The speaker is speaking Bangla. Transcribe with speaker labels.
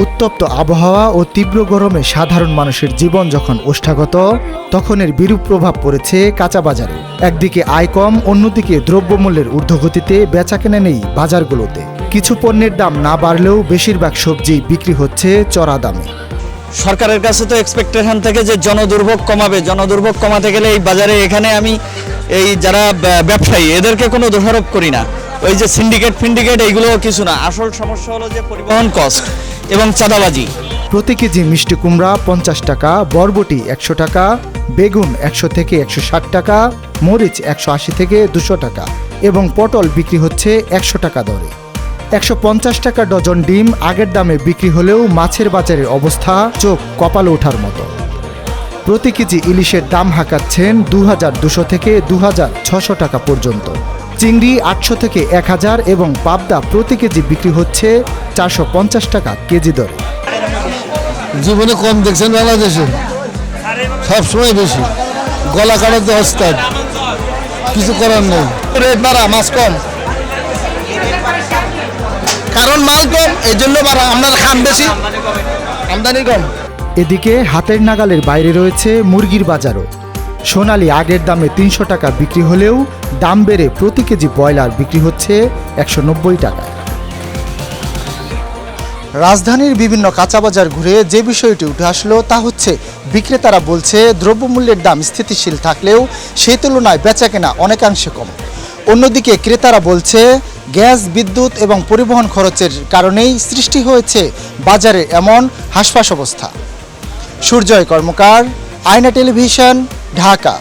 Speaker 1: উত্তপ্ত আবহাওয়া ও তীব্র গরমে সাধারণ মানুষের জীবন যখন ওষ্ঠাগত, তখন এর বিরূপ প্রভাব পড়েছে কাঁচা বাজারে। একদিকে আয় কম, অন্যদিকে দ্রব্যমূল্যের ঊর্ধ্বগতিতে বেচাকেনা নেই বাজারগুলোতে। কিছু পণ্যের দাম না বাড়লেও বেশিরভাগ সবজি বিক্রি হচ্ছে চড়া দামে।
Speaker 2: সরকারের কাছে তো এক্সপেকটেশন থেকে যে জনদুর্ভোগ কমাবে, জনদুর্ভোগ কমাতে গেলে এই বাজারে এখানে আমি এই যারা ব্যবসায়ী এদেরকে কোনো দোষারোপ করি না। ওই যে সিন্ডিকেট এইগুলো কিছু না, আসল সমস্যা হলো যে পরিবহন কস্ট এবং চাঁদাবাজি।
Speaker 1: প্রতি কেজি মিষ্টি কুমড়া 50 টাকা, বরবটি 100 টাকা, বেগুন 100 থেকে 160 টাকা, মরিচ 180 থেকে 200 টাকা এবং পটল বিক্রি হচ্ছে 100 টাকা দরে। 150 টাকা ডজন ডিম আগের দামে বিক্রি হলেও মাছের বাজারের অবস্থা চোখ কপালে ওঠার মতো। প্রতি কেজি ইলিশের দাম হাঁকাচ্ছেন 2200 থেকে 2600 টাকা পর্যন্ত। চিংড়ি 800 থেকে 1000 এবং পাবদা প্রতি কেজি বিক্রি হচ্ছে 450 টাকা কেজি দরে।
Speaker 3: জীবনে কম দেখছেন বাংলাদেশে, সবসময় বেশি। গলা কাটাতে হস্তাদ, কিছু করার নেই।
Speaker 2: রেট বাড়া, মাছ কম, কারণ মাল কম, এই জন্য বাড়া। আমরা খাম বেশি, আমদানি কম।
Speaker 1: এদিকে হাতের নাগালের বাইরে রয়েছে মুরগির বাজারও। সোনালী আগের দামে 300 টাকা বিক্রি হলেও দাম বেড়ে প্রতি কেজি ব্রয়লার বিক্রি হচ্ছে 190 টাকা। রাজধানীর বিভিন্ন কাঁচা বাজার ঘুরে যে বিষয়টি উঠে আসলো তা হচ্ছে, বিক্রেতারা বলছে দ্রব্যমূল্যের দাম স্থিতিশীল থাকলেও সেই তুলনায় বেচাকেনা অনেকাংশে কম। অন্যদিকে ক্রেতারা বলছে গ্যাস, বিদ্যুৎ এবং পরিবহন খরচের কারণেই সৃষ্টি হয়েছে বাজারে এমন হাঁসফাঁস অবস্থা। সূর্যয় কর্মকার, আয়না টেলিভিশন, ঢাকা।